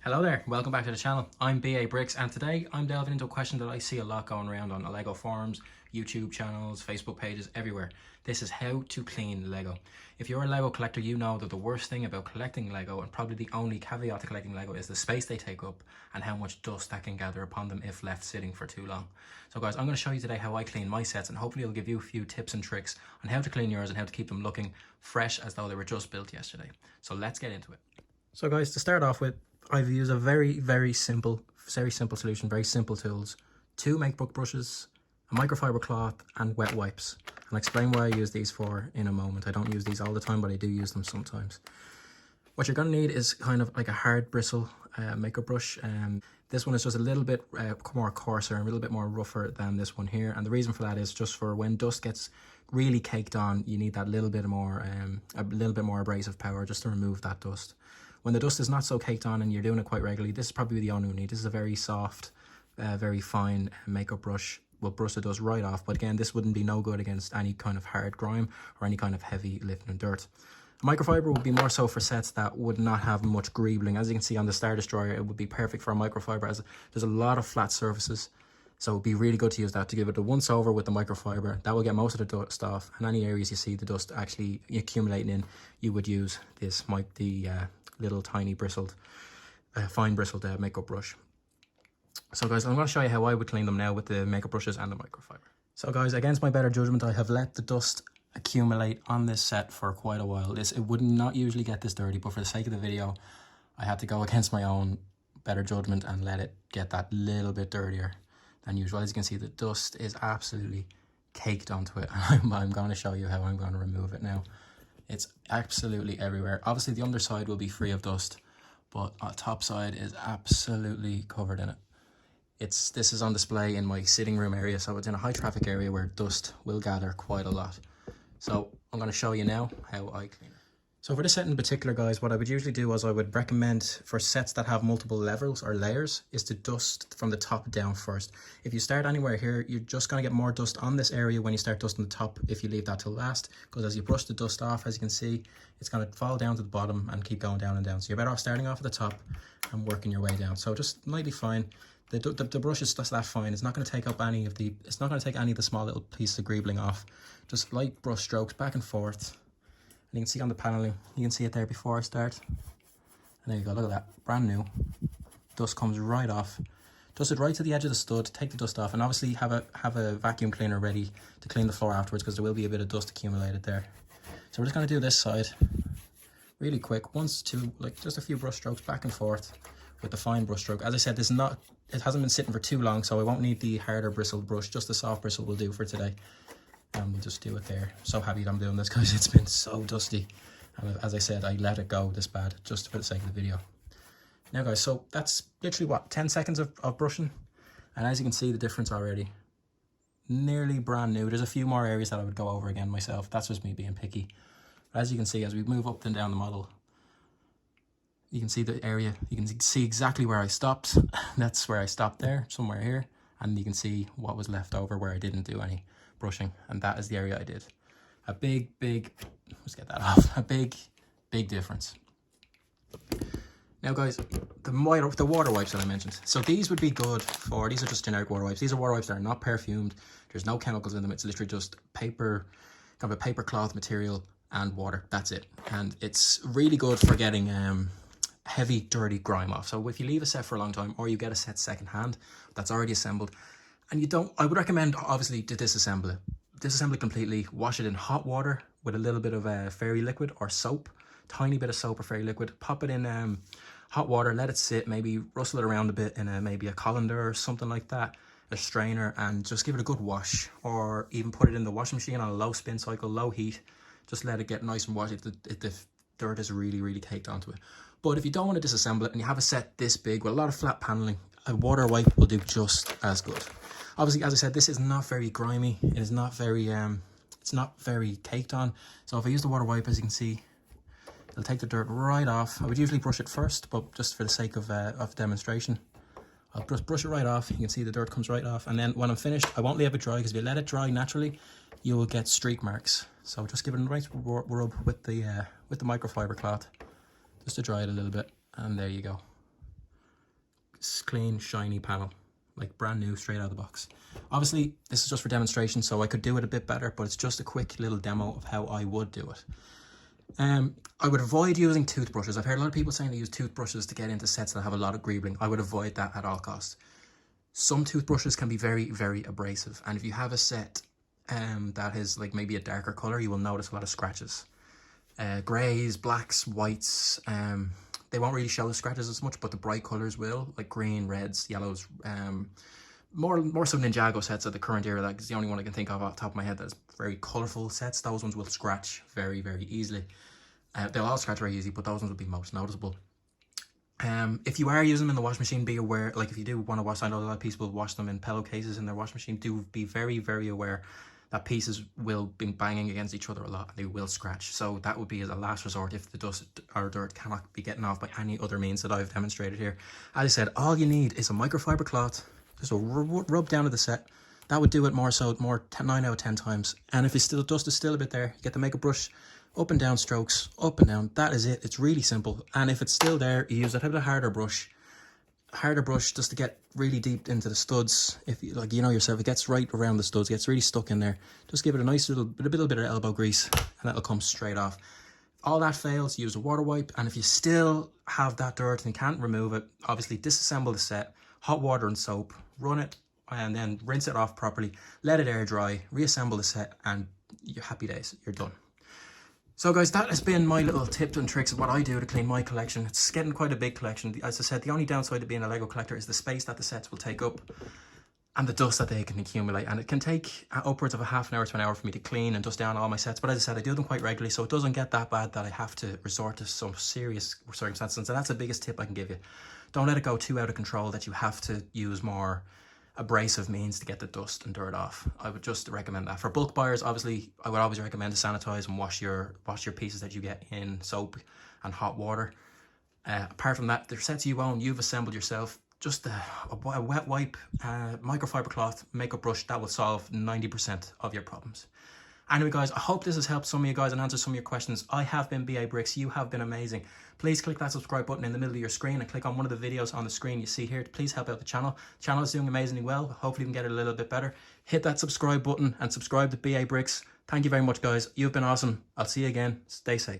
Hello there, welcome back to the channel. I'm BA Bricks and today I'm delving into a question that I see a lot going around on Lego forums, YouTube channels, Facebook pages, everywhere. This is how to clean Lego. If you're a Lego collector, you know that the worst thing about collecting Lego, and probably the only caveat to collecting Lego, is the space they take up and how much dust that can gather upon them if left sitting for too long. So guys, I'm going to show you today how I clean my sets, and hopefully it'll give you a few tips and tricks on how to clean yours and how to keep them looking fresh as though they were just built yesterday. So let's get into it. So guys, to start off with, I've used a very simple solution, very simple tools. 2 makebook brushes, a microfiber cloth and wet wipes. And I'll explain what I use these for in a moment. I don't use these all the time, but I do use them sometimes. What you're going to need is kind of like a hard bristle makeup brush. This one is just a little bit more coarser and a little bit more rougher than this one here. And the reason for that is just for when dust gets really caked on, you need that little bit more, abrasive power just to remove that dust. When the dust is not so caked on and you're doing it quite regularly, this is probably the only one you need. This is a very soft, very fine makeup brush. Will brush the dust right off. But again, this wouldn't be no good against any kind of hard grime or any kind of heavy lifting and dirt. A microfiber would be more so for sets that would not have much greebling. As you can see on the Star Destroyer, it would be perfect for a microfiber as there's a lot of flat surfaces. So it'd be really good to use that to give it a once over with the microfiber. That will get most of the dust off. And any areas you see the dust actually accumulating in, you would use this little tiny bristled, fine bristled makeup brush. So guys, I'm going to show you how I would clean them now with the makeup brushes and the microfiber. So guys, against my better judgment, I have let the dust accumulate on this set for quite a while. It would not usually get this dirty, but for the sake of the video, I had to go against my own better judgment and let it get that little bit dirtier than usual. As you can see, the dust is absolutely caked onto it. I'm going to show you how I'm going to remove it now. It's absolutely everywhere. Obviously the underside will be free of dust, but the top side is absolutely covered in it. This is on display in my sitting room area, so it's in a high traffic area where dust will gather quite a lot. So I'm going to show you now how I clean it. So for this set in particular, guys, what I would usually do is I would recommend for sets that have multiple levels or layers is to dust from the top down first. If you start anywhere here, you're just going to get more dust on this area when you start dusting the top if you leave that till last, because as you brush the dust off, as you can see, it's going to fall down to the bottom and keep going down and down. So you're better off starting off at the top and working your way down. So just lightly fine. The brush is just that fine. It's not going to take up any of the small little pieces of greebling off. Just light brush strokes back and forth. And you can see on the paneling, you can see it there before I start. And there you go, look at that, brand new. Dust comes right off. Dust it right to the edge of the stud, take the dust off, and obviously have a vacuum cleaner ready to clean the floor afterwards, because there will be a bit of dust accumulated there. So we're just going to do this side really quick, just a few brush strokes back and forth with the fine brush stroke. As I said, it hasn't been sitting for too long, so I won't need the harder bristled brush, just the soft bristle will do for today. And we'll just do it there. So happy that I'm doing this, because it's been so dusty. And as I said, I let it go this bad just for the sake of the video. Now guys, so that's literally what, 10 seconds of brushing. And as you can see, the difference already. Nearly brand new. There's a few more areas that I would go over again myself. That's just me being picky. But as you can see, as we move up and down the model, you can see the area. You can see exactly where I stopped. That's where I stopped there, somewhere here. And you can see what was left over where I didn't do any brushing, and that is the area I did. A big, let's get that off. A big difference. Now guys, the water wipes that I mentioned. So these would be good for, these are just generic water wipes. These are water wipes that are not perfumed. There's no chemicals in them. It's literally just paper, kind of a paper cloth material and water. That's it. And it's really good for getting heavy, dirty grime off. So if you leave a set for a long time, or you get a set secondhand that's already assembled, and I would recommend obviously to disassemble it. Disassemble it completely, wash it in hot water with a little bit of fairy liquid or soap, tiny bit of soap or fairy liquid, pop it in hot water, let it sit, maybe rustle it around a bit in maybe a colander or something like that, a strainer, and just give it a good wash, or even put it in the washing machine on a low spin cycle, low heat, just let it get nice and washed if the dirt is really caked onto it. But if you don't want to disassemble it and you have a set this big with a lot of flat paneling, a water wipe will do just as good. Obviously, as I said, this is not very grimy. It is not very, it's not very caked on. So if I use the water wipe, as you can see, it'll take the dirt right off. I would usually brush it first, but just for the sake of demonstration, I'll just brush it right off. You can see the dirt comes right off. And then when I'm finished, I won't leave it dry, because if you let it dry naturally, you will get streak marks. So just give it a nice rub with the microfiber cloth, just to dry it a little bit. And there you go. clean, shiny panel. Like brand new, straight out of the box. Obviously, this is just for demonstration, so I could do it a bit better, but it's just a quick little demo of how I would do it. I would avoid using toothbrushes. I've heard a lot of people saying they use toothbrushes to get into sets that have a lot of greebling. I would avoid that at all costs. Some toothbrushes can be very, very abrasive, and if you have a set that is like maybe a darker color, you will notice a lot of scratches. Grays, blacks, whites, they won't really show the scratches as much, but the bright colors will, like green, reds, yellows. More so Ninjago sets of the current era. Like, it's the only one I can think of off the top of my head that's very colorful sets. Those ones will scratch very, very easily. They'll all scratch very easy, but those ones will be most noticeable. If you are using them in the washing machine, be aware, like if you do want to wash, I know a lot of people wash them in pillowcases in their washing machine, do be very, very aware that pieces will be banging against each other a lot and they will scratch. So that would be as a last resort if the dust or dirt cannot be getting off by any other means that I've demonstrated here. As I said, all you need is a microfiber cloth, just a rub down to the set. That would do it more 9 out of 10 times. And if the dust is still a bit there, you get the makeup brush, up and down strokes, up and down. That is it. It's really simple. And if it's still there, you use a bit of harder brush just to get really deep into the studs. If you like, you know yourself, it gets right around the studs, gets really stuck in there. Just give it a nice little bit of elbow grease, and that'll come straight off. All that fails, use a water wipe, and if you still have that dirt and can't remove it, obviously disassemble the set, hot water and soap, run it, and then rinse it off properly, let it air dry, reassemble the set, and you're happy days, you're done. So guys, that has been my little tips and tricks of what I do to clean my collection. It's getting quite a big collection. As I said, the only downside to being a Lego collector is the space that the sets will take up and the dust that they can accumulate. And it can take upwards of a half an hour to an hour for me to clean and dust down all my sets. But as I said, I do them quite regularly, so it doesn't get that bad that I have to resort to some serious circumstances. And that's the biggest tip I can give you. Don't let it go too out of control that you have to use more abrasive means to get the dust and dirt off. I would just recommend that. For bulk buyers, obviously, I would always recommend to sanitize and wash your pieces that you get in soap and hot water. Apart from that, the sets you own, you've assembled yourself, just a wet wipe, microfiber cloth, makeup brush, that will solve 90% of your problems. Anyway guys, I hope this has helped some of you guys and answered some of your questions. I have been BA Bricks, you have been amazing. Please click that subscribe button in the middle of your screen and click on one of the videos on the screen you see here. Please help out the channel. The channel is doing amazingly well. Hopefully we can get it a little bit better. Hit that subscribe button and subscribe to BA Bricks. Thank you very much guys. You've been awesome. I'll see you again. Stay safe.